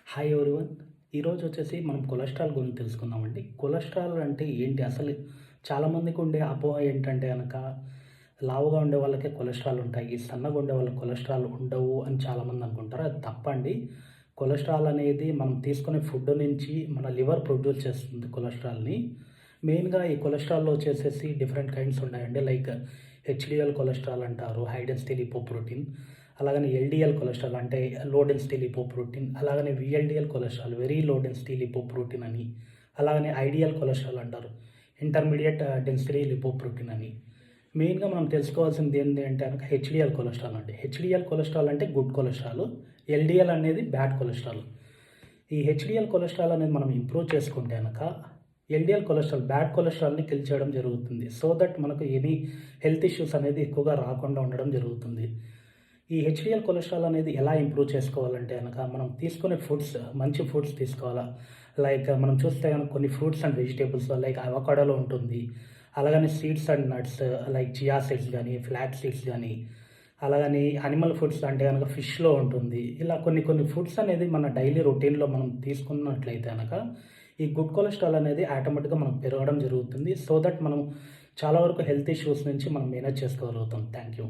Hi everyone. ఈరోజు వచ్చేసి మనం కొలెస్ట్రాల్ గురించి తెలుసుకుందామండి. కొలెస్ట్రాల్ అంటే ఏంటి? అసలు చాలామందికి ఉండే అపోహ ఏంటంటే గనక లావుగా ఉండే వాళ్ళకే కొలెస్ట్రాల్ ఉంటాయి, సన్నగా ఉండే వాళ్ళకి కొలెస్ట్రాల్ ఉండవు అని చాలామంది అనుకుంటారు. అది తప్పండి. కొలెస్ట్రాల్ అనేది మనం తీసుకునే ఫుడ్ నుంచి మన లివర్ ప్రొడ్యూస్ చేస్తుంది కొలెస్ట్రాల్‌ని. మెయిన్‌గా ఈ కొలెస్ట్రాల్‌లో వచ్చేసేసి డిఫరెంట్ కైండ్స్ ఉంటాయండి. లైక్ హెచ్‌డీఎల్ కొలెస్ట్రాల్ అంటారు, హై డెన్సిటీ లిపోప్రోటీన్. అలాగనే ఎల్‌డీఎల్ కొలెస్ట్రాల్ అంటే లో డెన్సిటీ లిపోప్రోటీన్. అలాగనే VLDL cholesterol very low density lipoprotein అని. అలాగనే ఐడీఎల్ కొలెస్ట్రాల్ అంటారు, ఇంటర్మీడియేట్ డెన్సిటీ లిపోప్రోటీన్ అని. మెయిన్‌గా మనం తెలుసుకోవాల్సింది ఏంటి అంటే గనక హెచ్‌డీఎల్ కొలెస్ట్రాల్ అండి. హెచ్‌డీఎల్ కొలెస్ట్రాల్ అంటే గుడ్ కొలెస్ట్రాల్. ఎల్‌డీఎల్ అనేది బ్యాడ్ కొలెస్ట్రాల్. ఈ హెచ్‌డీఎల్ కొలెస్ట్రాల్ అనేది మనం ఇంప్రూవ్ చేసుకుంటే గనక ఎల్‌డీఎల్ కొలెస్ట్రాల్ బ్యాడ్ కొలెస్ట్రాల్‌ని కిల్ చేయడం జరుగుతుంది. సో దట్ మనకు ఎనీ హెల్త్ ఇష్యూస్ అనేది ఎక్కువగా రాకుండా ఉండడం జరుగుతుంది. ఈ హెచ్‌డీఎల్ కొలెస్ట్రాల్ అనేది ఎలా ఇంప్రూవ్ చేసుకోవాలంటే గనక మనం తీసుకునే ఫుడ్స్ మంచి ఫుడ్స్ తీసుకోవాలా. లైక్ మనం చూస్తే గనక కొన్ని ఫ్రూట్స్ అండ్ వెజిటబుల్స్ లైక్ అవకాడోలో ఉంటుంది. అలాగని seeds and nuts like chia seeds గానీ, ఫ్లాక్స్ సీడ్స్ గానీ, అలాగని యానిమల్ ఫుడ్స్ అంటే గనక ఫిష్‌లో ఉంటుంది. ఇలా కొన్ని కొన్ని ఫుడ్స్ అనేది మన డైలీ రొటీన్‌లో మనం తీసుకున్నట్లయితే గనక ఈ గుడ్ కొలెస్ట్రాల్ అనేది ఆటోమేటిక్‌గా మనకు పెరగడం జరుగుతుంది. సో దట్ మనం చాలా వరకు హెల్త్ ఇష్యూస్ నుంచి మనం మేనేజ్ చేసుకోగలుగుతాం. Thank you.